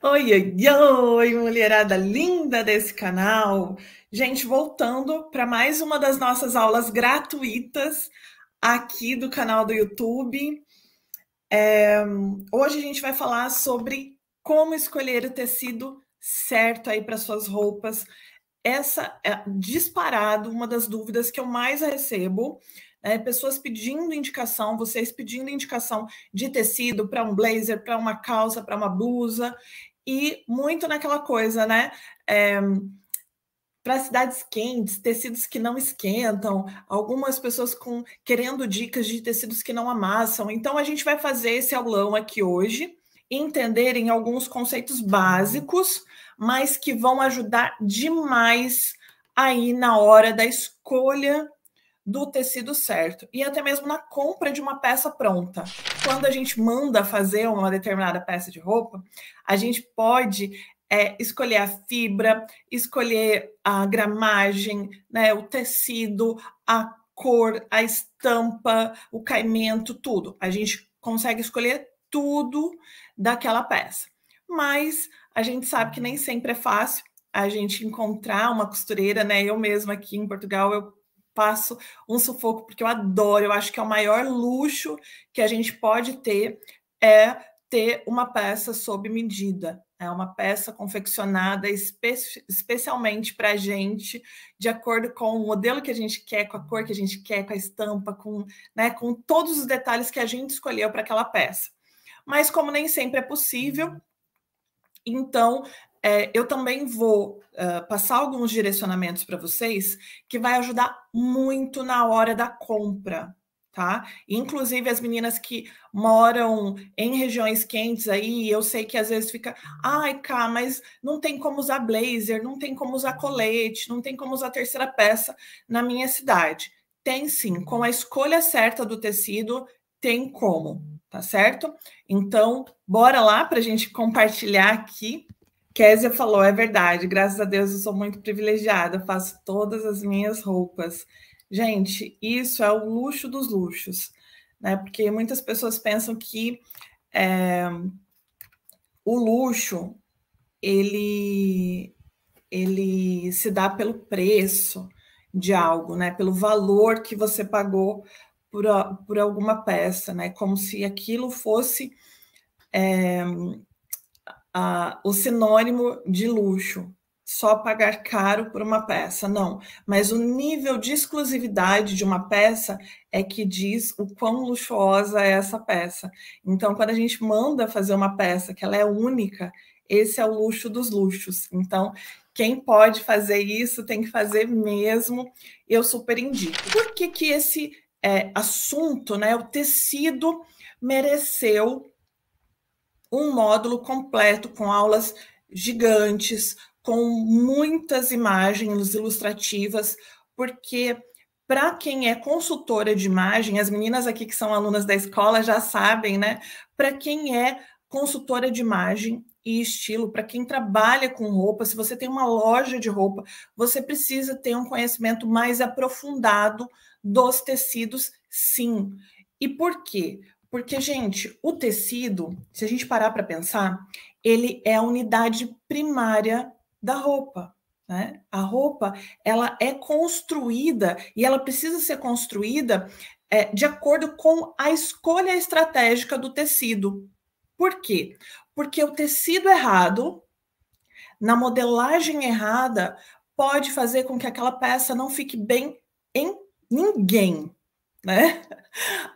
Oi, oi, oi, mulherada linda desse canal. Gente, voltando para mais uma das nossas aulas gratuitas aqui do canal do YouTube. Hoje a gente vai falar sobre como escolher o tecido certo aí para suas roupas. Essa é disparado uma das dúvidas que eu mais recebo, né? Pessoas pedindo indicação, vocês pedindo indicação de tecido para um blazer, para uma calça, para uma blusa, e muito naquela coisa, né? É, para cidades quentes, tecidos que não esquentam, algumas pessoas querendo dicas de tecidos que não amassam. Então, a gente vai fazer esse aulão aqui hoje, entenderem alguns conceitos básicos, mas que vão ajudar demais aí na hora da escolha do tecido certo e até mesmo na compra de uma peça pronta. Quando a gente manda fazer uma determinada peça de roupa, a gente pode escolher a fibra, escolher a gramagem, né, o tecido, a cor, a estampa, o caimento, tudo. A gente consegue escolher tudo daquela peça. Mas a gente sabe que nem sempre é fácil a gente encontrar uma costureira, né? Eu mesma aqui em Portugal, eu passo um sufoco, porque eu adoro, eu acho que é o maior luxo que a gente pode ter é ter uma peça sob medida, é uma peça confeccionada especialmente para a gente, de acordo com o modelo que a gente quer, com a cor que a gente quer, com a estampa, com todos os detalhes que a gente escolheu para aquela peça. Mas como nem sempre é possível, então eu também vou passar alguns direcionamentos para vocês que vai ajudar muito na hora da compra, tá? Inclusive as meninas que moram em regiões quentes aí, eu sei que às vezes fica, ai, cá, mas não tem como usar blazer, não tem como usar colete, não tem como usar terceira peça na minha cidade. Tem sim, com a escolha certa do tecido, tem como, tá certo? Então, bora lá para a gente compartilhar aqui. Kézia falou, é verdade, graças a Deus eu sou muito privilegiada, faço todas as minhas roupas. Gente, isso é o luxo dos luxos, né? Porque muitas pessoas pensam que o luxo, ele, ele se dá pelo preço de algo, né? Pelo valor que você pagou por alguma peça, né? Como se aquilo fosse o sinônimo de luxo, só pagar caro por uma peça, não. Mas o nível de exclusividade de uma peça é que diz o quão luxuosa é essa peça. Então, quando a gente manda fazer uma peça que ela é única, esse é o luxo dos luxos. Então, quem pode fazer isso tem que fazer mesmo. Eu super indico. Por que que esse assunto, né, o tecido, mereceu um módulo completo com aulas gigantes, com muitas imagens ilustrativas, porque para quem é consultora de imagem, as meninas aqui que são alunas da escola já sabem, né? Para quem é consultora de imagem e estilo, para quem trabalha com roupa, se você tem uma loja de roupa, você precisa ter um conhecimento mais aprofundado dos tecidos, sim. E por quê? Porque, gente, o tecido, se a gente parar para pensar, ele é a unidade primária da roupa, né? A roupa, ela é construída e ela precisa ser construída de acordo com a escolha estratégica do tecido. Por quê? Porque o tecido errado, na modelagem errada, pode fazer com que aquela peça não fique bem em ninguém, né?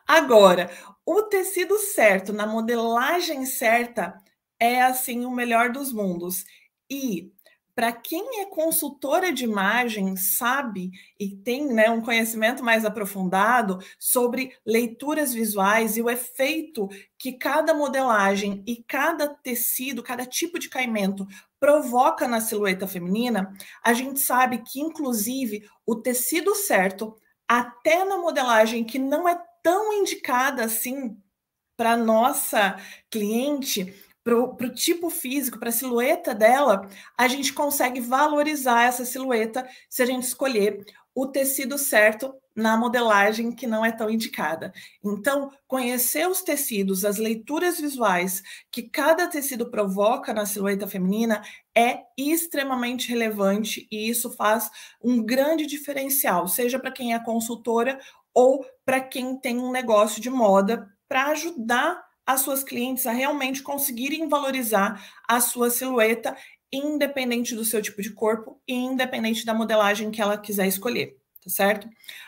Agora, o tecido certo, na modelagem certa, é assim o melhor dos mundos. E para quem é consultora de imagem, sabe e tem, né, um conhecimento mais aprofundado sobre leituras visuais e o efeito que cada modelagem e cada tecido, cada tipo de caimento provoca na silhueta feminina, a gente sabe que, inclusive, o tecido certo, até na modelagem que não é tão indicada assim para nossa cliente, para o tipo físico, para a silhueta dela, a gente consegue valorizar essa silhueta se a gente escolher o tecido certo na modelagem que não é tão indicada. Então, conhecer os tecidos, as leituras visuais que cada tecido provoca na silhueta feminina é extremamente relevante e isso faz um grande diferencial, seja para quem é consultora ou para quem tem um negócio de moda, para ajudar as suas clientes a realmente conseguirem valorizar a sua silhueta, independente do seu tipo de corpo e independente da modelagem que ela quiser escolher, tá certo?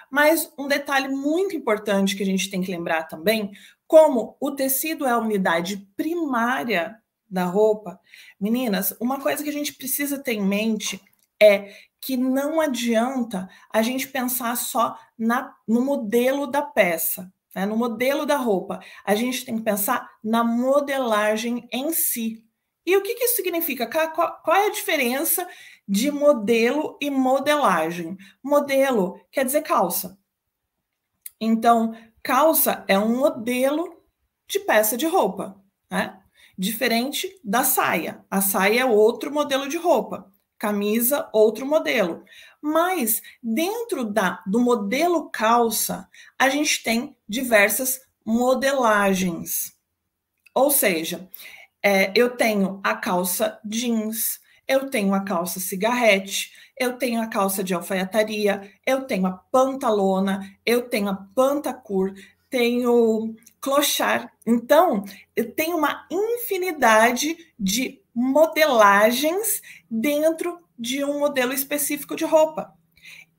Mas um detalhe muito importante que a gente tem que lembrar também, como o tecido é a unidade primária da roupa, meninas, uma coisa que a gente precisa ter em mente é que não adianta a gente pensar só no modelo da peça, né, no modelo da roupa. A gente tem que pensar na modelagem em si. E o que isso significa? Qual é a diferença de modelo e modelagem? Modelo quer dizer calça. Então, calça é um modelo de peça de roupa, né? Diferente da saia. A saia é outro modelo de roupa. Camisa, outro modelo. Mas dentro do modelo calça, a gente tem diversas modelagens. Ou seja, eu tenho a calça jeans, eu tenho a calça cigarrete, eu tenho a calça de alfaiataria, eu tenho a pantalona, eu tenho a pantacur, tenho clochard. Então, eu tenho uma infinidade de modelagens dentro de um modelo específico de roupa.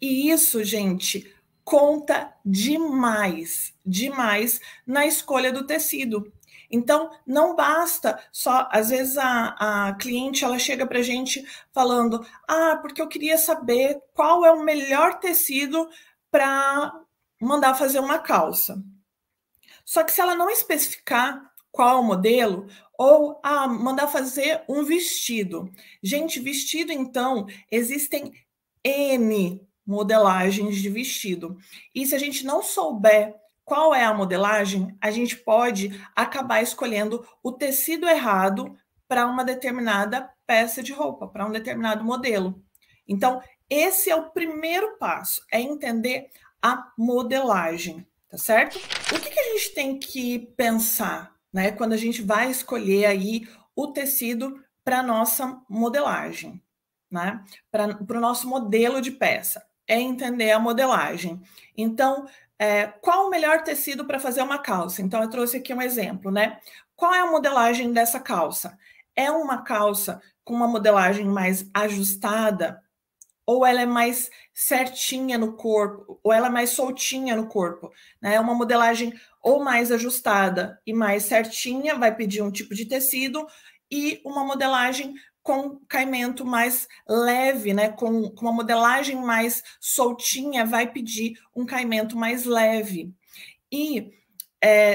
E isso, gente, conta demais, demais na escolha do tecido. Então, não basta só, às vezes a cliente ela chega para a gente falando, porque eu queria saber qual é o melhor tecido para mandar fazer uma calça. Só que se ela não especificar qual é o modelo, ou mandar fazer um vestido. Gente, vestido, então, existem N modelagens de vestido. E se a gente não souber qual é a modelagem, a gente pode acabar escolhendo o tecido errado para uma determinada peça de roupa, para um determinado modelo. Então, esse é o primeiro passo, é entender a modelagem, tá certo? O que a gente tem que pensar, né, quando a gente vai escolher aí o tecido para nossa modelagem, né? Para o nosso modelo de peça, é entender a modelagem. Então, qual o melhor tecido para fazer uma calça? Então, eu trouxe aqui um exemplo, né? Qual é a modelagem dessa calça? É uma calça com uma modelagem mais ajustada, ou ela é mais certinha no corpo, ou ela é mais soltinha no corpo, né? Uma modelagem ou mais ajustada e mais certinha, vai pedir um tipo de tecido, e uma modelagem com caimento mais leve, né? Com uma modelagem mais soltinha, vai pedir um caimento mais leve. E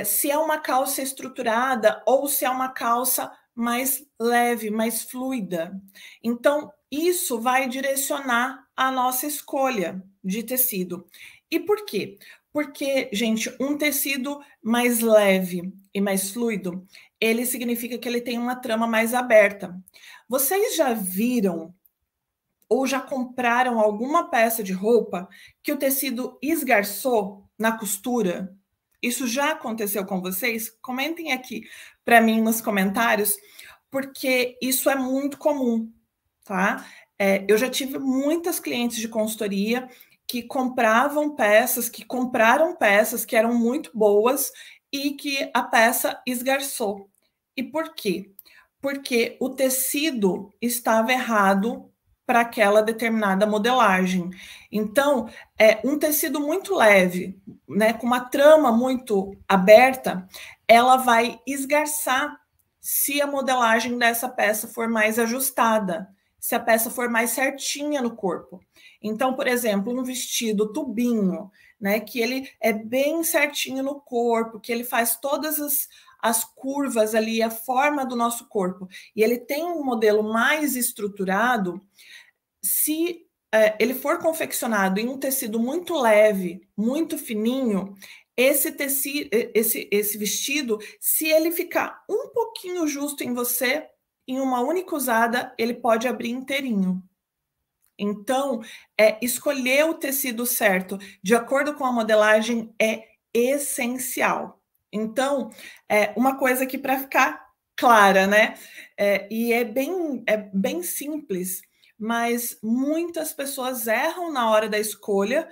se é uma calça estruturada ou se é uma calça mais leve, mais fluida. Então, isso vai direcionar a nossa escolha de tecido. E por quê? Porque, gente, um tecido mais leve e mais fluido, ele significa que ele tem uma trama mais aberta. Vocês já viram ou já compraram alguma peça de roupa que o tecido esgarçou na costura? Isso já aconteceu com vocês? Comentem aqui para mim nos comentários, porque isso é muito comum, tá? Eu já tive muitas clientes de consultoria que compraram peças que eram muito boas e que a peça esgarçou. E por quê? Porque o tecido estava errado para aquela determinada modelagem. Então, um tecido muito leve, né, com uma trama muito aberta, ela vai esgarçar se a modelagem dessa peça for mais ajustada, se a peça for mais certinha no corpo. Então, por exemplo, um vestido tubinho, né, que ele é bem certinho no corpo, que ele faz todas as curvas ali, a forma do nosso corpo, e ele tem um modelo mais estruturado, se ele for confeccionado em um tecido muito leve, muito fininho, esse tecido, esse vestido, se ele ficar um pouquinho justo em você, em uma única usada, ele pode abrir inteirinho. Então, escolher o tecido certo de acordo com a modelagem é essencial. Então, uma coisa aqui para ficar clara, né? E é bem simples, mas muitas pessoas erram na hora da escolha,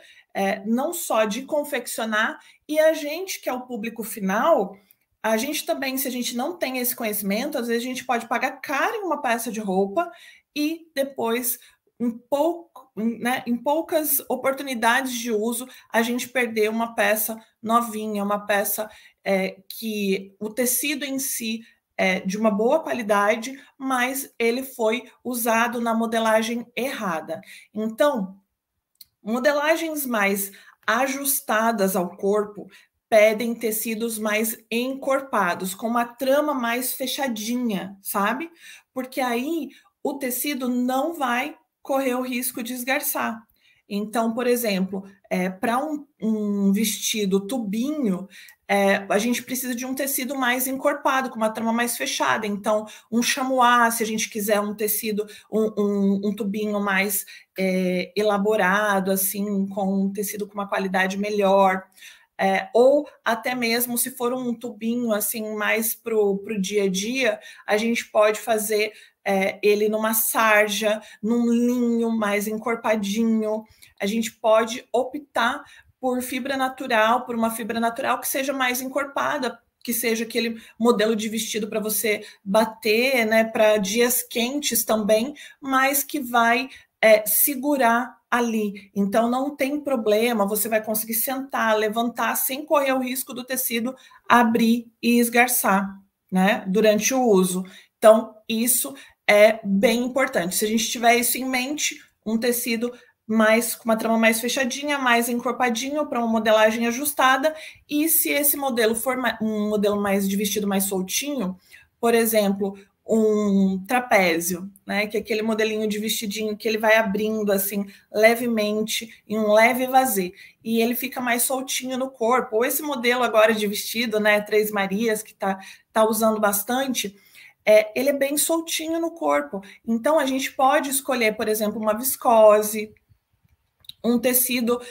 não só de confeccionar, e a gente, que é o público final, a gente também, se a gente não tem esse conhecimento, às vezes a gente pode pagar caro em uma peça de roupa e depois, em poucas oportunidades de uso, a gente perder uma peça novinha, uma peça que o tecido em si é de uma boa qualidade, mas ele foi usado na modelagem errada. Então, modelagens mais ajustadas ao corpo pedem tecidos mais encorpados, com uma trama mais fechadinha, sabe? Porque aí o tecido não vai correr o risco de esgarçar. Então, por exemplo, para um vestido tubinho, a gente precisa de um tecido mais encorpado, com uma trama mais fechada. Então, um chamois, se a gente quiser um tecido, um tubinho mais elaborado, assim, com um tecido com uma qualidade melhor. Ou até mesmo se for um tubinho assim mais para o dia a dia, a gente pode fazer ele numa sarja, num linho mais encorpadinho. A gente pode optar por fibra natural, por uma fibra natural que seja mais encorpada, que seja aquele modelo de vestido para você bater, né, para dias quentes também, mas que vai segurar ali. Então, não tem problema, você vai conseguir sentar, levantar, sem correr o risco do tecido abrir e esgarçar, né, durante o uso. Então, isso é bem importante. Se a gente tiver isso em mente, um tecido com uma trama mais fechadinha, mais encorpadinho, para uma modelagem ajustada, e se esse modelo for um modelo mais de vestido mais soltinho, por exemplo, um trapézio, né? Que é aquele modelinho de vestidinho que ele vai abrindo assim levemente, em um leve vazio, e ele fica mais soltinho no corpo. Ou esse modelo agora de vestido, né? Três Marias, que tá usando bastante, ele é bem soltinho no corpo. Então a gente pode escolher, por exemplo, uma viscose, um tecido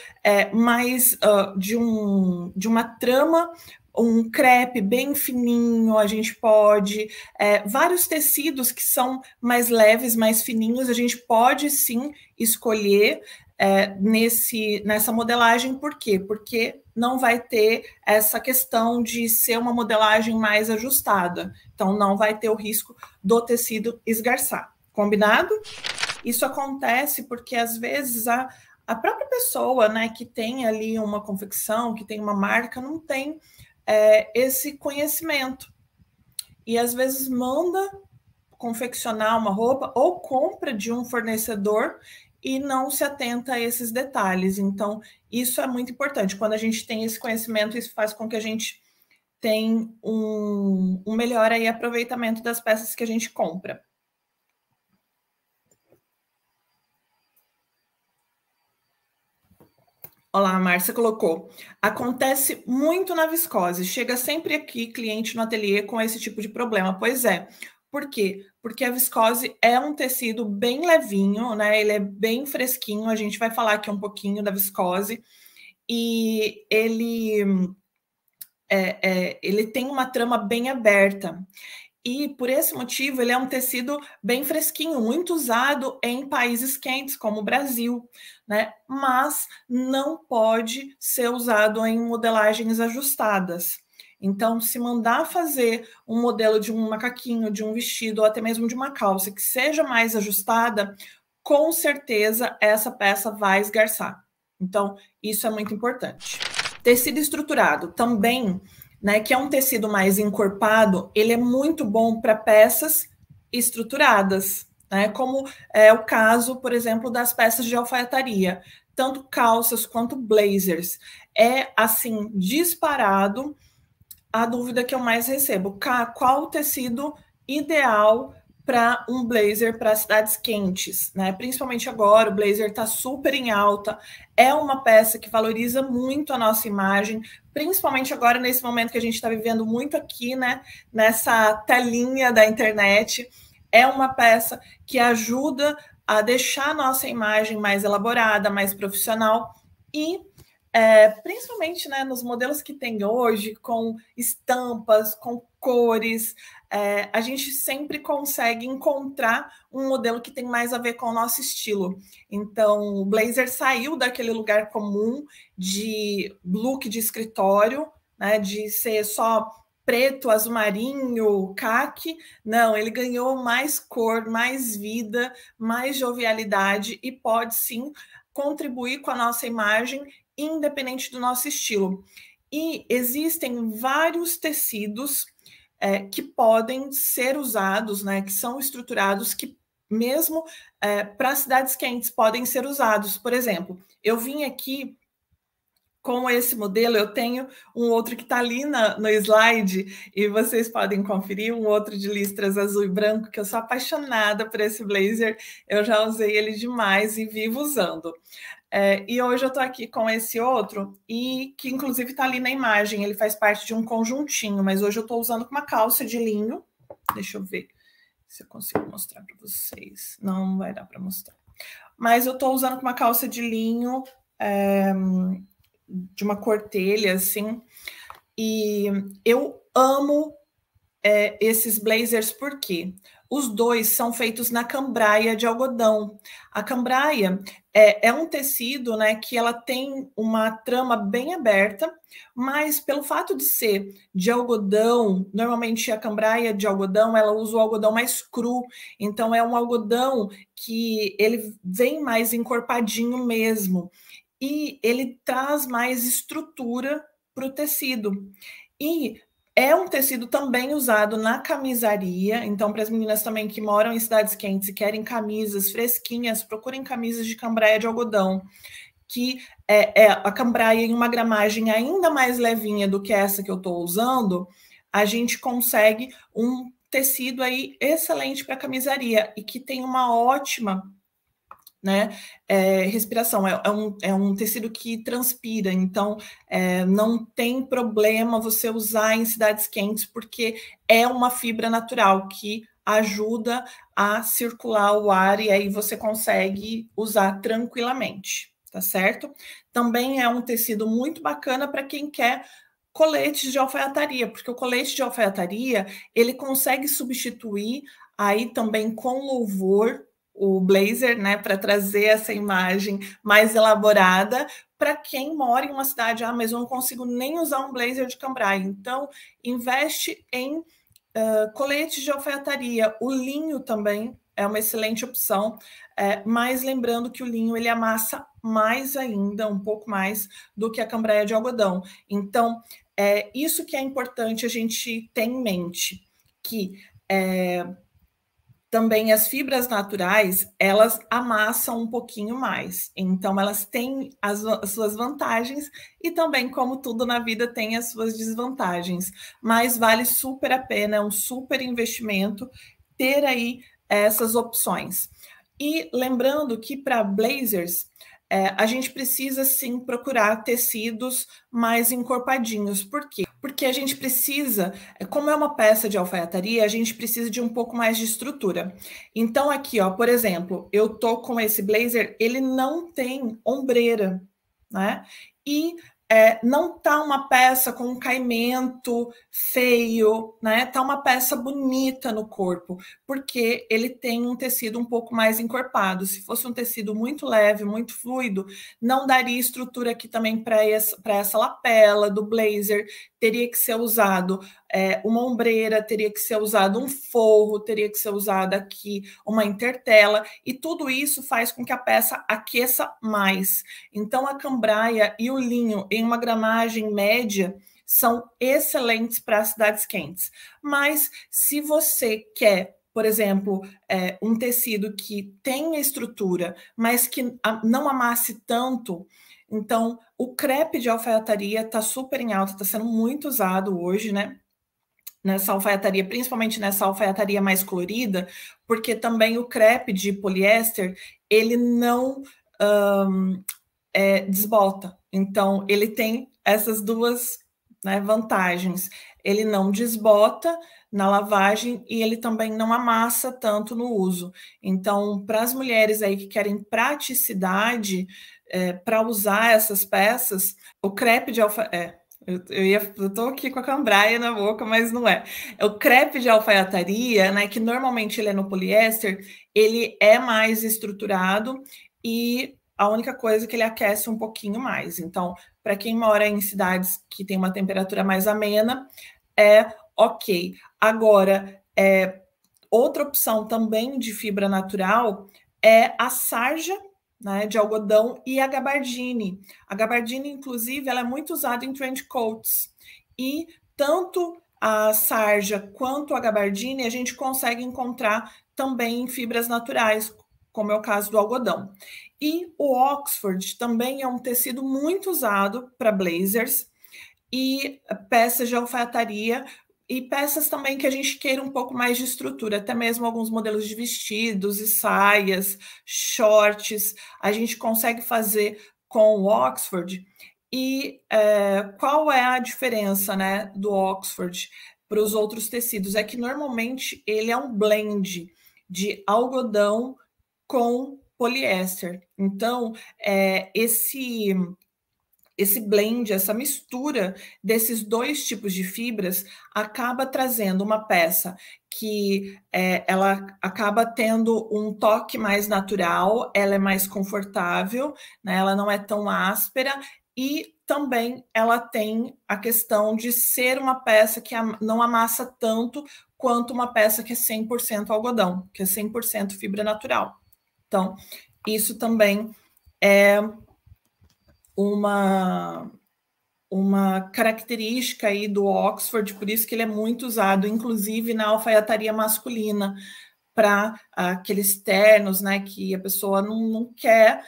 mais de uma trama, um crepe bem fininho, a gente pode, vários tecidos que são mais leves, mais fininhos, a gente pode sim escolher nessa modelagem. Por quê? Porque não vai ter essa questão de ser uma modelagem mais ajustada, então não vai ter o risco do tecido esgarçar. Combinado? Isso acontece porque às vezes a própria pessoa, né, que tem ali uma confecção, que tem uma marca, não tem esse conhecimento. E às vezes manda confeccionar uma roupa ou compra de um fornecedor e não se atenta a esses detalhes. Então, isso é muito importante. Quando a gente tem esse conhecimento, isso faz com que a gente tenha um melhor aí aproveitamento das peças que a gente compra. Olá, a Márcia colocou. Acontece muito na viscose. Chega sempre aqui cliente no ateliê com esse tipo de problema. Pois é. Por quê? Porque a viscose é um tecido bem levinho, né? Ele é bem fresquinho. A gente vai falar aqui um pouquinho da viscose. E ele tem uma trama bem aberta. E por esse motivo ele é um tecido bem fresquinho, muito usado em países quentes, como o Brasil, né? Mas não pode ser usado em modelagens ajustadas. Então, se mandar fazer um modelo de um macaquinho, de um vestido, ou até mesmo de uma calça que seja mais ajustada, com certeza essa peça vai esgarçar. Então, isso é muito importante. Tecido estruturado também, né, que é um tecido mais encorpado, ele é muito bom para peças estruturadas, né, como é o caso, por exemplo, das peças de alfaiataria, tanto calças quanto blazers. É, assim, disparado a dúvida que eu mais recebo. Qual o tecido ideal para um blazer para cidades quentes, né? Principalmente agora, o blazer está super em alta, é uma peça que valoriza muito a nossa imagem, principalmente agora nesse momento que a gente está vivendo muito aqui, né? Nessa telinha da internet, é uma peça que ajuda a deixar a nossa imagem mais elaborada, mais profissional e principalmente, né, nos modelos que tem hoje, com estampas, com cores, a gente sempre consegue encontrar um modelo que tem mais a ver com o nosso estilo. Então, o blazer saiu daquele lugar comum de look de escritório, né, de ser só preto, azul marinho, caqui. Não, ele ganhou mais cor, mais vida, mais jovialidade e pode sim contribuir com a nossa imagem independente do nosso estilo. E existem vários tecidos que podem ser usados, né, que são estruturados, que mesmo para cidades quentes podem ser usados. Por exemplo, eu vim aqui com esse modelo, eu tenho um outro que está ali no slide, e vocês podem conferir, um outro de listras azul e branco, que eu sou apaixonada por esse blazer, eu já usei ele demais e vivo usando. E hoje eu estou aqui com esse outro, e que inclusive está ali na imagem, ele faz parte de um conjuntinho, mas hoje eu estou usando com uma calça de linho. Deixa eu ver se eu consigo mostrar para vocês. Não vai dar para mostrar. Mas eu estou usando com uma calça de linho, de uma cor telha, assim, e eu amo esses blazers porque os dois são feitos na cambraia de algodão. A cambraia é um tecido, né, que ela tem uma trama bem aberta, mas pelo fato de ser de algodão, normalmente a cambraia de algodão, ela usa o algodão mais cru, então é um algodão que ele vem mais encorpadinho mesmo, e ele traz mais estrutura para o tecido. E é um tecido também usado na camisaria, então para as meninas também que moram em cidades quentes e querem camisas fresquinhas, procurem camisas de cambraia de algodão, que é a cambraia em uma gramagem ainda mais levinha do que essa que eu estou usando, a gente consegue um tecido aí excelente para camisaria e que tem uma ótima, né, respiração, é um tecido que transpira, então não tem problema você usar em cidades quentes, porque é uma fibra natural que ajuda a circular o ar e aí você consegue usar tranquilamente, tá certo? Também é um tecido muito bacana para quem quer coletes de alfaiataria, porque o colete de alfaiataria, ele consegue substituir aí também com louvor o blazer, né, para trazer essa imagem mais elaborada para quem mora em uma cidade, mas eu não consigo nem usar um blazer de cambraia. Então, investe em coletes de alfaiataria. O linho também é uma excelente opção, mas lembrando que o linho ele amassa mais ainda, um pouco mais do que a cambraia de algodão. Então, isso que é importante a gente ter em mente, que também as fibras naturais, elas amassam um pouquinho mais. Então, elas têm as suas vantagens e também, como tudo na vida, tem as suas desvantagens. Mas vale super a pena, é um super investimento ter aí essas opções. E lembrando que para blazers, a gente precisa sim procurar tecidos mais encorpadinhos. Por quê? Porque a gente precisa, como é uma peça de alfaiataria, a gente precisa de um pouco mais de estrutura. Então, aqui, ó, por exemplo, eu tô com esse blazer, ele não tem ombreira, né? E não tá uma peça com um caimento feio, né? Tá uma peça bonita no corpo, porque ele tem um tecido um pouco mais encorpado. Se fosse um tecido muito leve, muito fluido, não daria estrutura aqui também para essa lapela do blazer. Teria que ser usado uma ombreira, teria que ser usado um forro, teria que ser usado aqui uma intertela, e tudo isso faz com que a peça aqueça mais. Então, a cambraia e o linho em uma gramagem média são excelentes para cidades quentes. Mas se você quer, por exemplo, um tecido que tenha estrutura, mas que não amasse tanto, então o crepe de alfaiataria está super em alta, está sendo muito usado hoje, né? Nessa alfaiataria, principalmente nessa alfaiataria mais colorida, porque também o crepe de poliéster, ele não desbota. Então, ele tem essas duas, né, vantagens. ele não desbota na lavagem e ele também não amassa tanto no uso. Então, para as mulheres aí que querem praticidade para usar essas peças, o crepe de alfaiataria, eu tô aqui com a cambraia na boca, mas não é. O crepe de alfaiataria, né, que normalmente ele é no poliéster, ele é mais estruturado e a única coisa é que ele aquece um pouquinho mais. Então, para quem mora em cidades que tem uma temperatura mais amena, é ok. Agora, outra opção também de fibra natural é a sarja, né, de algodão e a gabardine. A gabardine, inclusive, ela é muito usada em trench coats. E tanto a sarja quanto a gabardine a gente consegue encontrar também em fibras naturais, como é o caso do algodão. E o Oxford também é um tecido muito usado para blazers e peças de alfaiataria e peças também que a gente queira um pouco mais de estrutura, até mesmo alguns modelos de vestidos e saias, shorts, a gente consegue fazer com o Oxford. E qual é a diferença, né, do Oxford para os outros tecidos? É que normalmente ele é um blend de algodão com poliéster. Então, esse blend, essa mistura desses dois tipos de fibras acaba trazendo uma peça que ela acaba tendo um toque mais natural, ela é mais confortável, né? Ela não é tão áspera e também ela tem a questão de ser uma peça que não amassa tanto quanto uma peça que é 100% algodão, que é 100% fibra natural. Então, isso também é uma característica aí do Oxford, por isso que ele é muito usado, inclusive na alfaiataria masculina, para aqueles ternos, né, que a pessoa não quer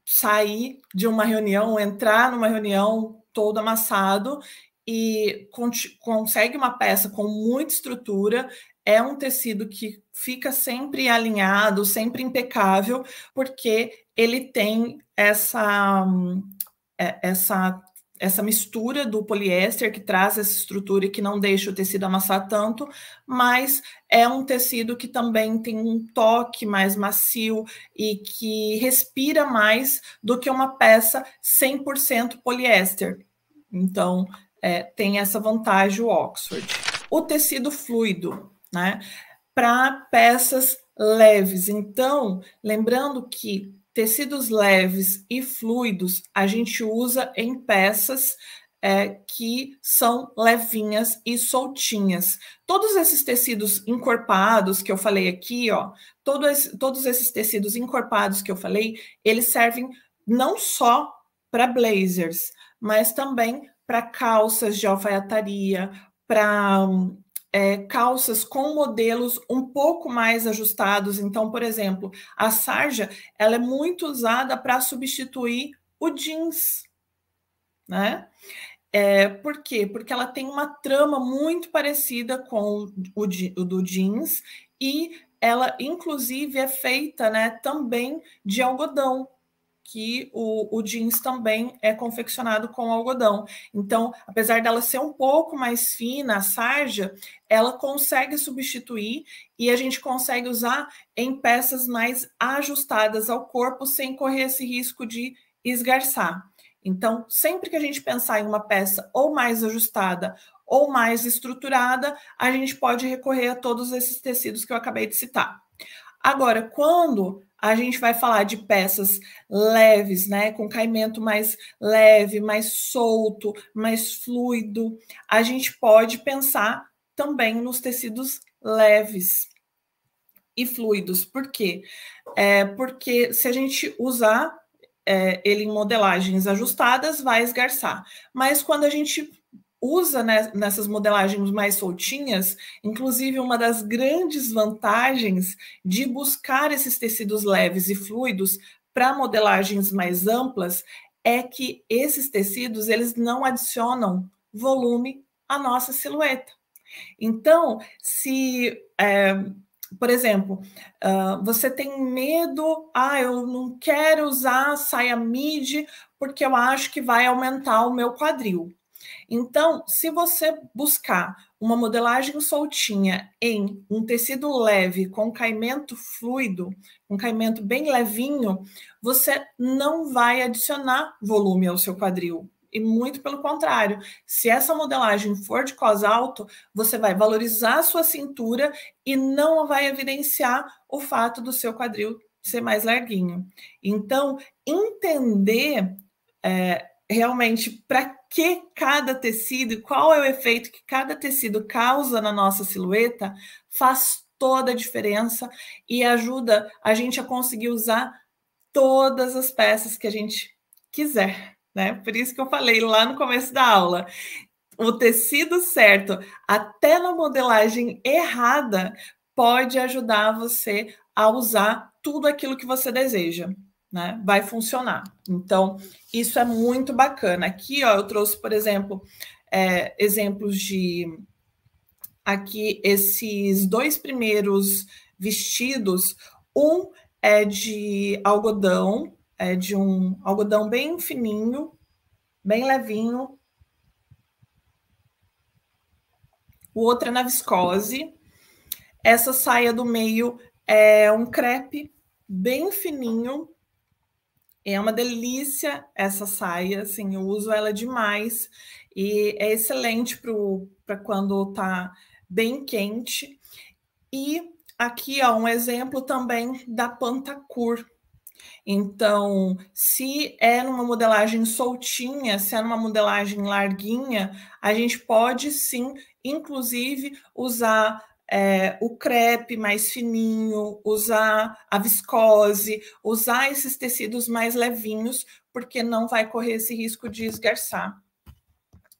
sair de uma reunião, entrar numa reunião todo amassado e consegue uma peça com muita estrutura, é um tecido que fica sempre alinhado, sempre impecável, porque ele tem essa mistura do poliéster que traz essa estrutura e que não deixa o tecido amassar tanto, mas é um tecido que também tem um toque mais macio e que respira mais do que uma peça 100% poliéster. Então, tem essa vantagem o Oxford. O tecido fluido, né? Para peças leves. Então, lembrando que tecidos leves e fluidos a gente usa em peças que são levinhas e soltinhas. Todos esses tecidos encorpados que eu falei aqui, ó, todos esses tecidos encorpados que eu falei, eles servem não só para blazers, mas também para calças de alfaiataria, para calças com modelos um pouco mais ajustados. Então, por exemplo, a sarja ela é muito usada para substituir o jeans, né? Por quê? Porque ela tem uma trama muito parecida com o do jeans e ela, inclusive, é feita, né, também de algodão, que o jeans também é confeccionado com algodão. Então, apesar dela ser um pouco mais fina, a sarja, ela consegue substituir e a gente consegue usar em peças mais ajustadas ao corpo sem correr esse risco de esgarçar. Então, sempre que a gente pensar em uma peça ou mais ajustada ou mais estruturada, a gente pode recorrer a todos esses tecidos que eu acabei de citar. Agora, quando a gente vai falar de peças leves, né, com caimento mais leve, mais solto, mais fluido, a gente pode pensar também nos tecidos leves e fluidos. Por quê? Porque se a gente usar ele em modelagens ajustadas, vai esgarçar. Mas quando a gente usa, né, nessas modelagens mais soltinhas, inclusive uma das grandes vantagens de buscar esses tecidos leves e fluidos para modelagens mais amplas é que esses tecidos eles não adicionam volume à nossa silhueta. Então, se por exemplo, você tem medo, eu não quero usar saia midi porque eu acho que vai aumentar o meu quadril. Então, se você buscar uma modelagem soltinha em um tecido leve, com caimento fluido, um caimento bem levinho, você não vai adicionar volume ao seu quadril. E muito pelo contrário, se essa modelagem for de cos alto, você vai valorizar a sua cintura e não vai evidenciar o fato do seu quadril ser mais larguinho. Então, entender realmente para que cada tecido e qual é o efeito que cada tecido causa na nossa silhueta faz toda a diferença e ajuda a gente a conseguir usar todas as peças que a gente quiser, né? Por isso que eu falei lá no começo da aula, o tecido certo, até na modelagem errada, pode ajudar você a usar tudo aquilo que você deseja, né? Vai funcionar. Então, isso é muito bacana. Aqui, ó, eu trouxe, por exemplo, exemplos de aqui esses 2 primeiros vestidos. Um é de algodão, é de um algodão bem fininho, bem levinho. O outro é na viscose. Essa saia do meio é um crepe bem fininho. É uma delícia essa saia, assim, eu uso ela demais. E é excelente para quando tá bem quente. E aqui, ó, um exemplo também da Pantacur. Então, se é numa modelagem soltinha, se é numa modelagem larguinha, a gente pode sim, inclusive, usar o crepe mais fininho, usar a viscose, usar esses tecidos mais levinhos, porque não vai correr esse risco de esgarçar.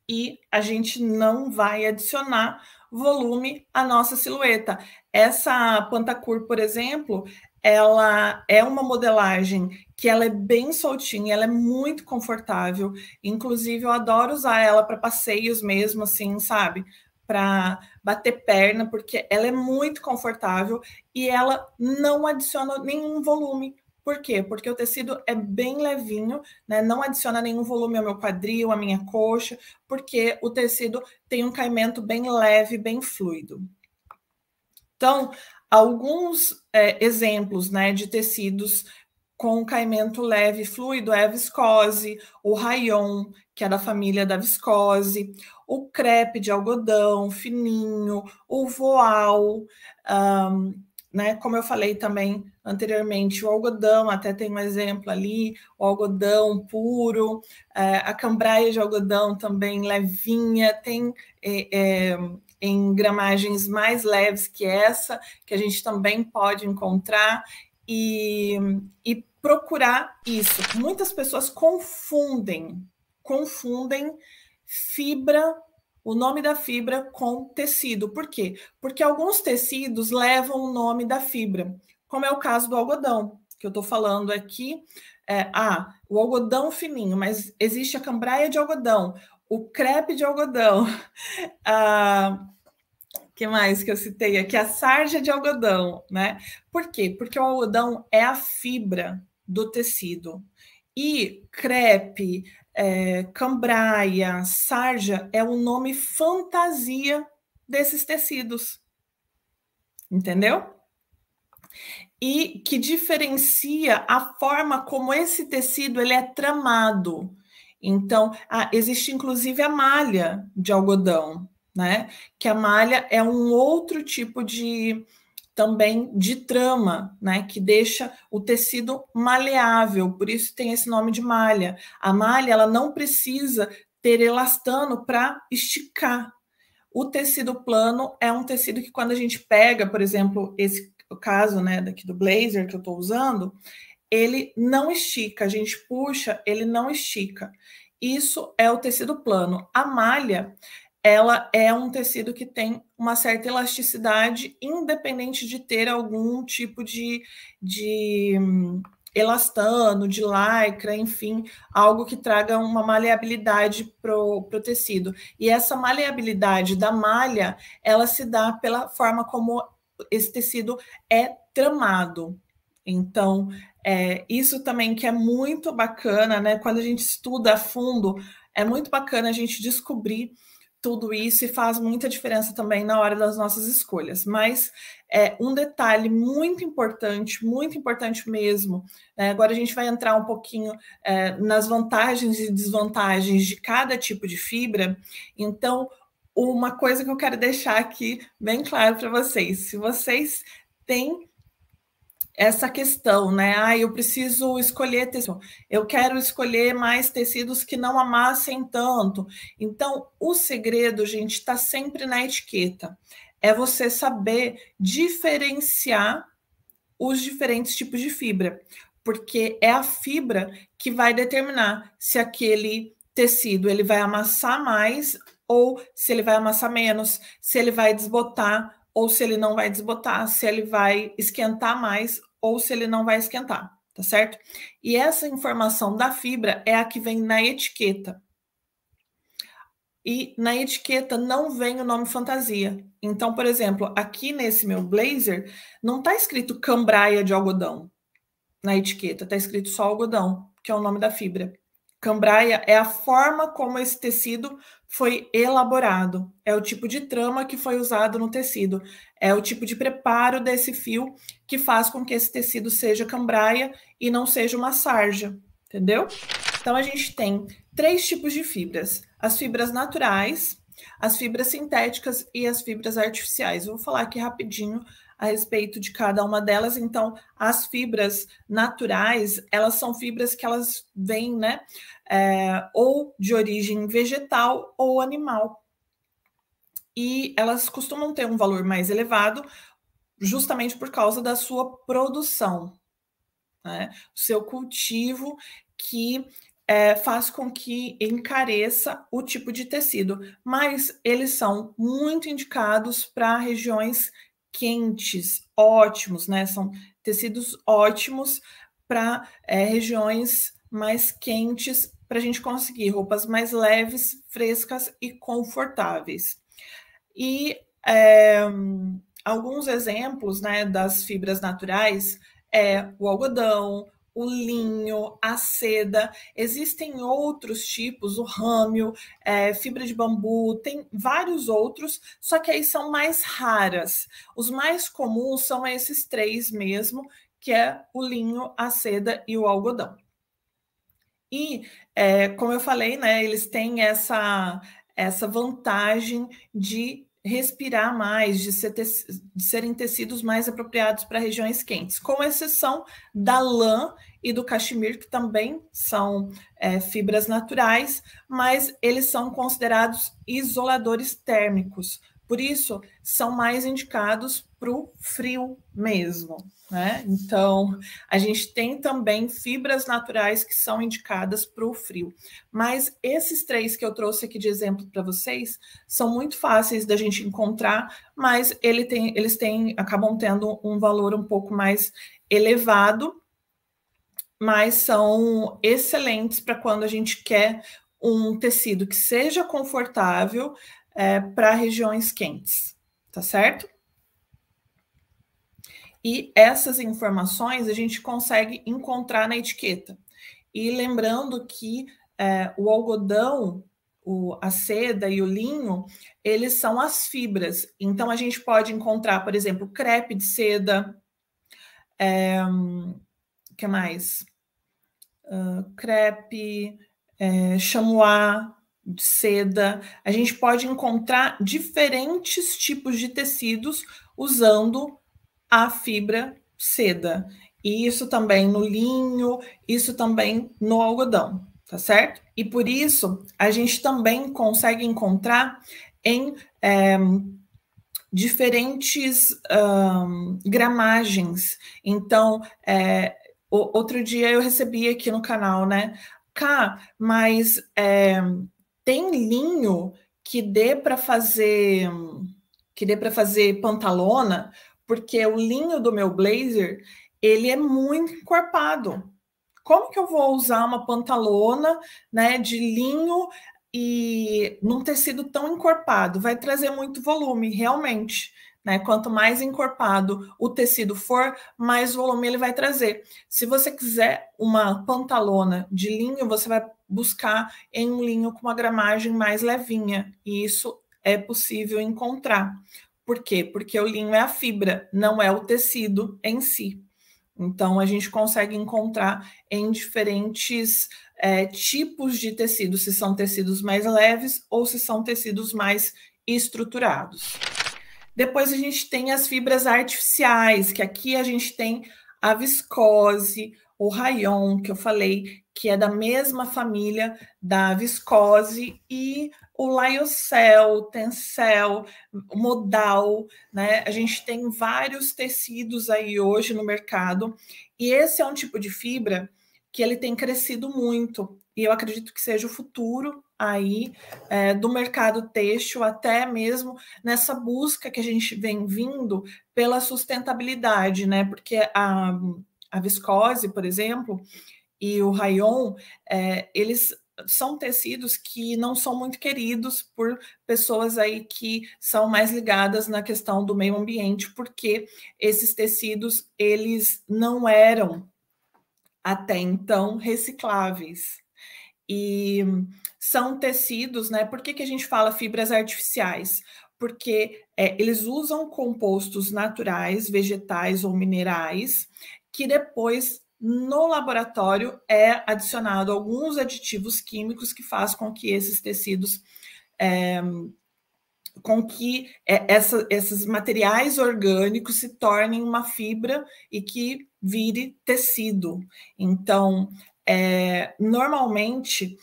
E a gente não vai adicionar volume à nossa silhueta. Essa Pantacur, por exemplo, ela é uma modelagem que ela é bem soltinha, ela é muito confortável. Inclusive, eu adoro usar ela para passeios mesmo, assim, sabe? Para bater perna, porque ela é muito confortável e ela não adiciona nenhum volume. Por quê? Porque o tecido é bem levinho, né? Não adiciona nenhum volume ao meu quadril, à minha coxa, porque o tecido tem um caimento bem leve, bem fluido. Então, alguns exemplos, né, de tecidos com caimento leve e fluido é a viscose, o rayon, que é da família da viscose, o crepe de algodão fininho, o voal, né? Como eu falei também anteriormente, o algodão, até tem um exemplo ali, o algodão puro, a cambraia de algodão também levinha, tem em gramagens mais leves que essa, que a gente também pode encontrar, e procurar isso. Muitas pessoas confundem fibra, o nome da fibra com tecido. Por quê? Porque alguns tecidos levam o nome da fibra, como é o caso do algodão, que eu estou falando aqui. O algodão fininho, mas existe a cambraia de algodão, o crepe de algodão, que mais que eu citei aqui? A sarja de algodão, né? Por quê? Porque o algodão é a fibra do tecido. E crepe, cambraia, sarja é o nome fantasia desses tecidos. Entendeu? E que diferencia a forma como esse tecido ele é tramado. Então, existe inclusive a malha de algodão, né? Que a malha é um outro tipo de também de trama, né? Que deixa o tecido maleável, por isso tem esse nome de malha. A malha ela não precisa ter elastano para esticar. O tecido plano é um tecido que quando a gente pega, por exemplo, esse o caso, né, daqui do blazer que eu estou usando, ele não estica, a gente puxa, ele não estica. Isso é o tecido plano. A malha, ela é um tecido que tem uma certa elasticidade, independente de ter algum tipo de elastano, de lycra, enfim, algo que traga uma maleabilidade para o tecido. E essa maleabilidade da malha, ela se dá pela forma como esse tecido é tramado. Então, isso também que é muito bacana, né? Quando a gente estuda a fundo é muito bacana a gente descobrir tudo isso e faz muita diferença também na hora das nossas escolhas. Mas um detalhe muito importante mesmo. Agora a gente vai entrar um pouquinho nas vantagens e desvantagens de cada tipo de fibra. Então, uma coisa que eu quero deixar aqui bem claro para vocês: se vocês têm essa questão, né? Eu preciso escolher tecido, eu quero escolher mais tecidos que não amassem tanto. Então, o segredo, gente, está sempre na etiqueta. É você saber diferenciar os diferentes tipos de fibra, porque é a fibra que vai determinar se aquele tecido ele vai amassar mais ou se ele vai amassar menos, se ele vai desbotar ou se ele não vai desbotar, se ele vai esquentar mais ou se ele não vai esquentar, tá certo? E essa informação da fibra é a que vem na etiqueta. E na etiqueta não vem o nome fantasia. Então, por exemplo, aqui nesse meu blazer, não está escrito cambraia de algodão na etiqueta, está escrito só algodão, que é o nome da fibra. Cambraia é a forma como esse tecido foi elaborado, é o tipo de trama que foi usado no tecido, é o tipo de preparo desse fio que faz com que esse tecido seja cambraia e não seja uma sarja, entendeu? Então, a gente tem 3 tipos de fibras: as fibras naturais, as fibras sintéticas e as fibras artificiais. Eu vou falar aqui rapidinho a respeito de cada uma delas. Então, as fibras naturais, elas são fibras que elas vêm, né, ou de origem vegetal ou animal. E elas costumam ter um valor mais elevado justamente por causa da sua produção, né? O seu cultivo que faz com que encareça o tipo de tecido, mas eles são muito indicados para regiões quentes, ótimos, né? São tecidos ótimos para regiões mais quentes, para a gente conseguir roupas mais leves, frescas e confortáveis. E alguns exemplos, né, das fibras naturais o algodão, o linho, a seda. Existem outros tipos, o râmio, fibra de bambu, tem vários outros, só que aí são mais raras. Os mais comuns são esses 3 mesmo, que é o linho, a seda e o algodão. E, como eu falei, né, eles têm essa vantagem de respirar mais, de serem tecidos mais apropriados para regiões quentes, com exceção da lã e do cachemir, que também são fibras naturais, mas eles são considerados isoladores térmicos, por isso são mais indicados para o frio mesmo, né? Então, a gente tem também fibras naturais que são indicadas para o frio. Mas esses 3 que eu trouxe aqui de exemplo para vocês são muito fáceis da gente encontrar, mas eles acabam tendo um valor um pouco mais elevado, mas são excelentes para quando a gente quer um tecido que seja confortável para regiões quentes, tá certo? E essas informações a gente consegue encontrar na etiqueta. E lembrando que o algodão, a seda e o linho, eles são as fibras. Então, a gente pode encontrar, por exemplo, crepe de seda. O que mais? Crepe, chamois de seda. A gente pode encontrar diferentes tipos de tecidos usando a fibra seda. E isso também no linho, isso também no algodão, tá certo? E por isso, a gente também consegue encontrar em diferentes gramagens. Então, outro dia eu recebi aqui no canal, né? Mas tem linho que dê para fazer pantalona, porque o linho do meu blazer, ele é muito encorpado. Como que eu vou usar uma pantalona, né, de linho e num tecido tão encorpado? Vai trazer muito volume, realmente, né? Quanto mais encorpado o tecido for, mais volume ele vai trazer. Se você quiser uma pantalona de linho, você vai buscar em um linho com uma gramagem mais levinha, e isso é possível encontrar. Por quê? Porque o linho é a fibra, não é o tecido em si. Então, a gente consegue encontrar em diferentes tipos de tecido, se são tecidos mais leves ou se são tecidos mais estruturados. Depois a gente tem as fibras artificiais, que aqui a gente tem a viscose, o rayon, que eu falei, que é da mesma família da viscose, e o lyocell, tencel, modal, né? A gente tem vários tecidos aí hoje no mercado, e esse é um tipo de fibra que ele tem crescido muito, e eu acredito que seja o futuro aí do mercado têxtil, até mesmo nessa busca que a gente vem vindo pela sustentabilidade, né? Porque a viscose, por exemplo, e o rayon, eles são tecidos que não são muito queridos por pessoas aí que são mais ligadas na questão do meio ambiente, porque esses tecidos, eles não eram até então recicláveis. E são tecidos, né? Por que a gente fala fibras artificiais? Porque eles usam compostos naturais, vegetais ou minerais, que depois no laboratório é adicionado alguns aditivos químicos que faz com que esses tecidos com que esses materiais orgânicos se tornem uma fibra e que vire tecido. Então, normalmente,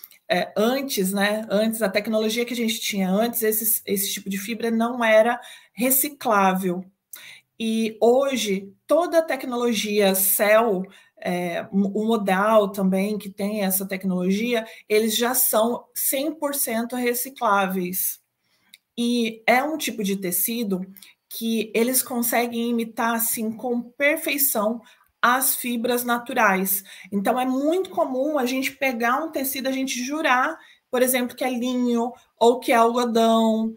antes, né, antes, a tecnologia que a gente tinha antes, esse tipo de fibra não era reciclável. E hoje, toda a tecnologia cell, o modal também, que tem essa tecnologia, eles já são 100% recicláveis. E é um tipo de tecido que eles conseguem imitar assim com perfeição as fibras naturais. Então é muito comum a gente pegar um tecido, a gente jurar, por exemplo, que é linho ou que é algodão,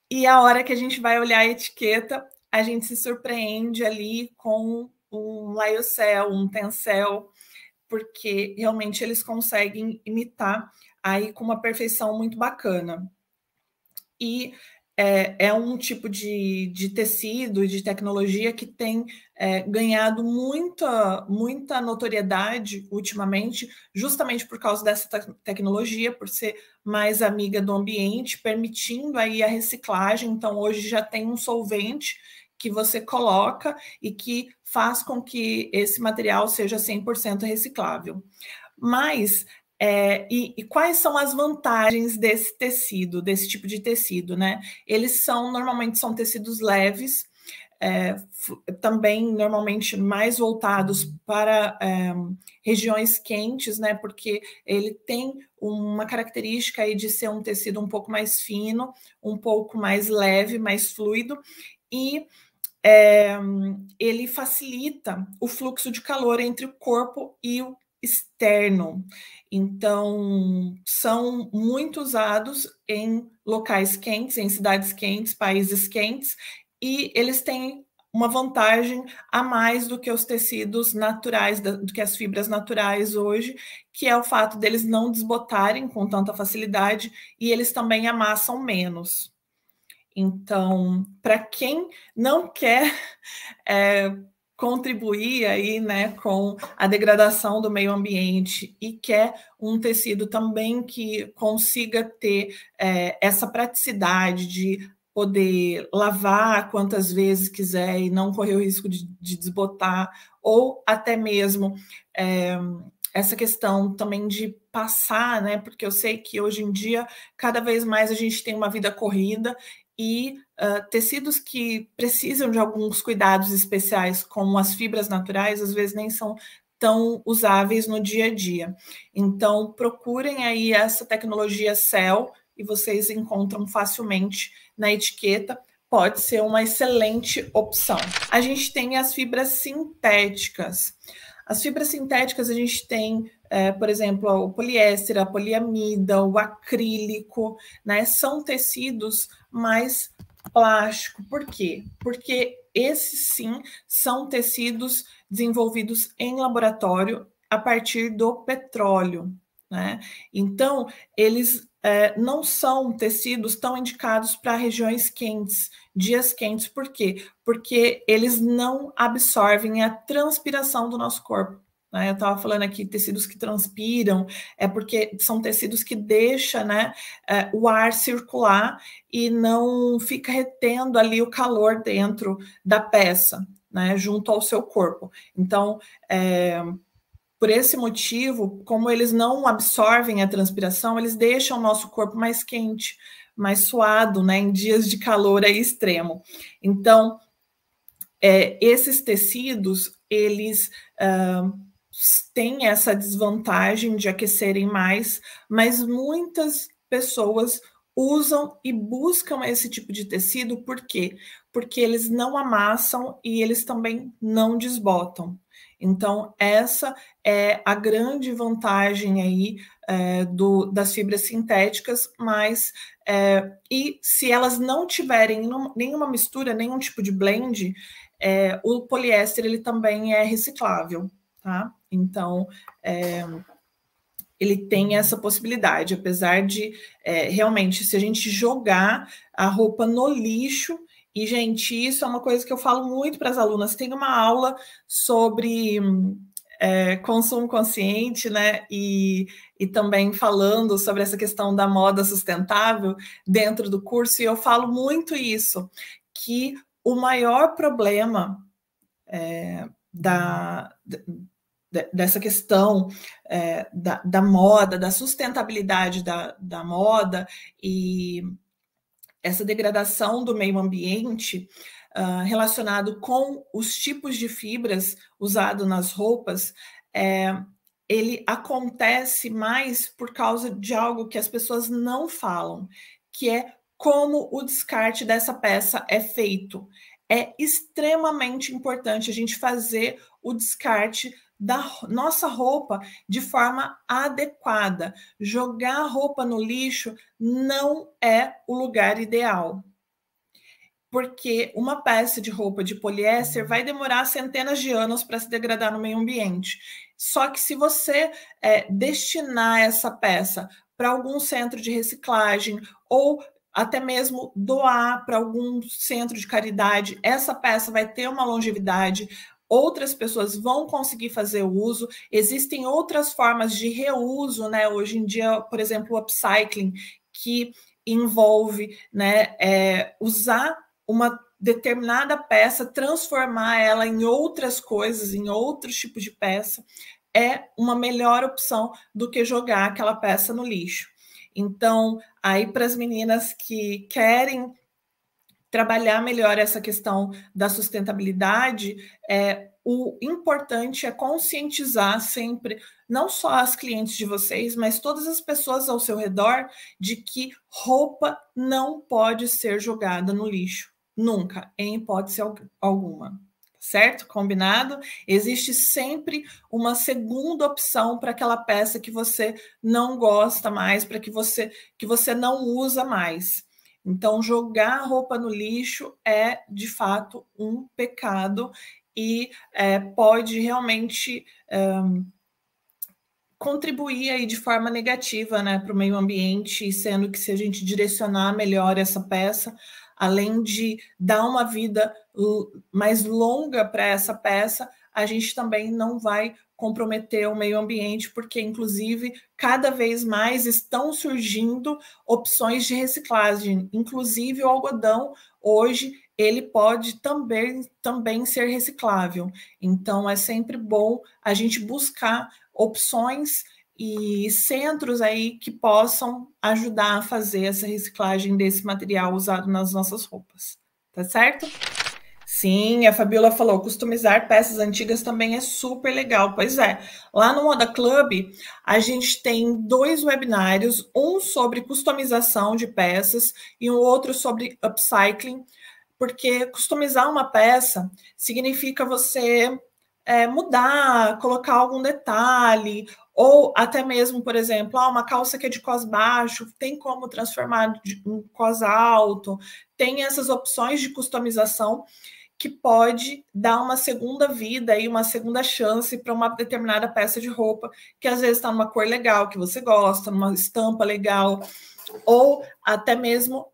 e a hora que a gente vai olhar a etiqueta, a gente se surpreende ali com um lyocell, um tencel, porque realmente eles conseguem imitar aí com uma perfeição muito bacana. E é um tipo de tecido e de tecnologia que tem ganhado muita notoriedade ultimamente, justamente por causa dessa tecnologia, por ser mais amiga do ambiente, permitindo aí a reciclagem. Então, hoje já tem um solvente que você coloca e que faz com que esse material seja 100% reciclável. Mas e quais são as vantagens desse tecido, desse tipo de tecido, né? Eles normalmente são tecidos leves, também normalmente mais voltados para regiões quentes, né? Porque ele tem uma característica aí de ser um tecido um pouco mais fino, um pouco mais leve, mais fluido, e ele facilita o fluxo de calor entre o corpo e o externo. Então, são muito usados em locais quentes, em cidades quentes, países quentes, e eles têm uma vantagem a mais do que os tecidos naturais, do que as fibras naturais hoje, que é o fato deles não desbotarem com tanta facilidade e eles também amassam menos. Então, para quem não quer contribuir aí, né, com a degradação do meio ambiente e quer um tecido também que consiga ter essa praticidade de poder lavar quantas vezes quiser e não correr o risco de desbotar, ou até mesmo essa questão também de passar, né? Porque eu sei que hoje em dia, cada vez mais a gente tem uma vida corrida e tecidos que precisam de alguns cuidados especiais, como as fibras naturais, às vezes nem são tão usáveis no dia a dia. Então, procurem aí essa tecnologia Cell e vocês encontram facilmente na etiqueta. Pode ser uma excelente opção. A gente tem as fibras sintéticas. As fibras sintéticas a gente tem, por exemplo, o poliéster, a poliamida, o acrílico, né? São tecidos mais Plástico, por quê? Porque esses sim são tecidos desenvolvidos em laboratório a partir do petróleo, né? Então, eles não são tecidos tão indicados para regiões quentes, dias quentes, por quê? Porque eles não absorvem a transpiração do nosso corpo. Né? Eu estava falando aqui, tecidos que transpiram, é porque são tecidos que deixam, né, o ar circular e não fica retendo ali o calor dentro da peça, né, junto ao seu corpo. Então, por esse motivo, como eles não absorvem a transpiração, eles deixam o nosso corpo mais quente, mais suado, né, em dias de calor aí extremo. Então, esses tecidos, eles têm essa desvantagem de aquecerem mais, mas muitas pessoas usam e buscam esse tipo de tecido, por quê? Porque eles não amassam e eles também não desbotam. Então, essa é a grande vantagem aí das fibras sintéticas, mas e se elas não tiverem nenhuma mistura, nenhum tipo de blend, o poliéster ele também é reciclável, tá? Então, ele tem essa possibilidade, apesar de realmente, se a gente jogar a roupa no lixo, e, gente, isso é uma coisa que eu falo muito para as alunas, tem uma aula sobre consumo consciente, né? E também falando sobre essa questão da moda sustentável dentro do curso, e eu falo muito isso, que o maior problema dessa questão da moda, da sustentabilidade da moda e essa degradação do meio ambiente relacionado com os tipos de fibras usados nas roupas, ele acontece mais por causa de algo que as pessoas não falam, que é como o descarte dessa peça é feito. É extremamente importante a gente fazer o descarte da nossa roupa de forma adequada. Jogar a roupa no lixo não é o lugar ideal. Porque uma peça de roupa de poliéster vai demorar centenas de anos para se degradar no meio ambiente. Só que se você destinar essa peça para algum centro de reciclagem ou até mesmo doar para algum centro de caridade, essa peça vai ter uma longevidade, outras pessoas vão conseguir fazer o uso. Existem outras formas de reuso, né? Hoje em dia, por exemplo, o upcycling, que envolve, né, usar uma determinada peça, transformar ela em outras coisas, em outros tipos de peça, é uma melhor opção do que jogar aquela peça no lixo. Então, aí para as meninas que querem trabalhar melhor essa questão da sustentabilidade, o importante é conscientizar sempre, não só as clientes de vocês, mas todas as pessoas ao seu redor, de que roupa não pode ser jogada no lixo. Nunca, em hipótese alguma. Certo? Combinado? Existe sempre uma segunda opção para aquela peça que você não gosta mais, para que você não usa mais. Então, jogar a roupa no lixo é, de fato, um pecado e pode realmente contribuir aí de forma negativa, né, para o meio ambiente, sendo que se a gente direcionar melhor essa peça, além de dar uma vida mais longa para essa peça, a gente também não vai comprometer o meio ambiente, porque, inclusive, cada vez mais estão surgindo opções de reciclagem, inclusive o algodão, hoje, ele pode também ser reciclável. Então, é sempre bom a gente buscar opções e centros aí que possam ajudar a fazer essa reciclagem desse material usado nas nossas roupas. Tá certo? Sim, a Fabiola falou, customizar peças antigas também é super legal. Pois é, lá no Moda Club, a gente tem 2 webinários, um sobre customização de peças e um outro sobre upcycling, porque customizar uma peça significa você mudar, colocar algum detalhe, Ou até mesmo, por exemplo, uma calça que é de cos baixo, tem como transformar em cos alto, tem essas opções de customização que pode dar uma segunda vida e uma segunda chance para uma determinada peça de roupa, que às vezes está numa cor legal, que você gosta, numa estampa legal, ou até mesmo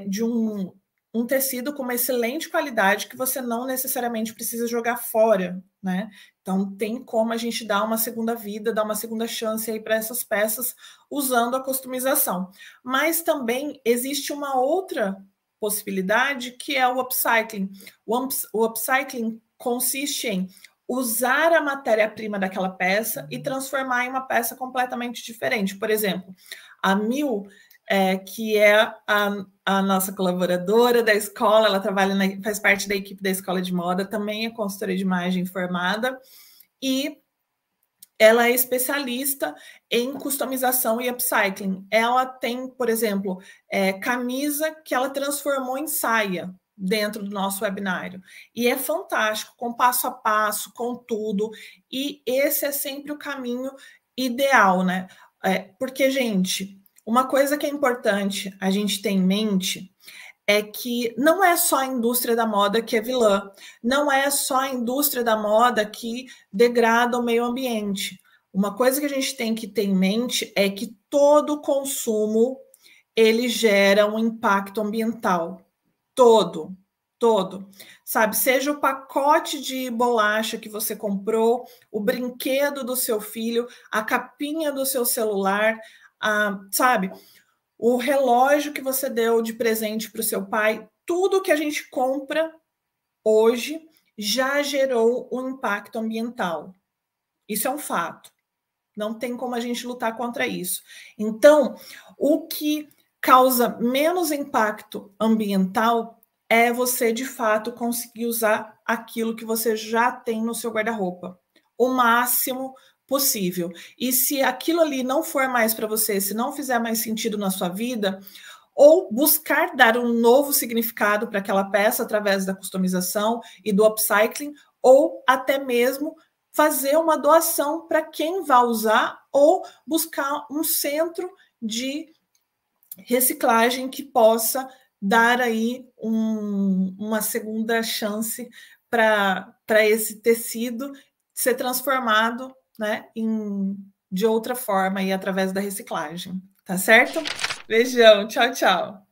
de um tecido com uma excelente qualidade que você não necessariamente precisa jogar fora, né? Então, tem como a gente dar uma segunda vida, dar uma segunda chance aí para essas peças usando a customização. Mas também existe uma outra possibilidade que é o upcycling. O upcycling consiste em usar a matéria-prima daquela peça e transformar em uma peça completamente diferente. Por exemplo, a Mil, que é a nossa colaboradora da escola, ela trabalha faz parte da equipe da escola de moda, também é consultora de imagem formada, e ela é especialista em customização e upcycling. Ela tem, por exemplo, camisa que ela transformou em saia dentro do nosso webinário. E é fantástico, com passo a passo, com tudo. E esse é sempre o caminho ideal, né? Porque, gente, uma coisa que é importante a gente ter em mente é que não é só a indústria da moda que é vilã, não é só a indústria da moda que degrada o meio ambiente. Uma coisa que a gente tem que ter em mente é que todo consumo ele gera um impacto ambiental. Todo. Sabe, seja o pacote de bolacha que você comprou, o brinquedo do seu filho, a capinha do seu celular, sabe? O relógio que você deu de presente para o seu pai, tudo que a gente compra hoje já gerou um impacto ambiental. Isso é um fato. Não tem como a gente lutar contra isso. Então, o que causa menos impacto ambiental é você, de fato, conseguir usar aquilo que você já tem no seu guarda-roupa. O máximo possível. E se aquilo ali não for mais para você, se não fizer mais sentido na sua vida, ou buscar dar um novo significado para aquela peça através da customização e do upcycling, ou até mesmo fazer uma doação para quem vai usar, ou buscar um centro de reciclagem que possa dar aí uma segunda chance para esse tecido ser transformado, né, de outra forma aí através da reciclagem. Tá certo? Beijão, tchau, tchau.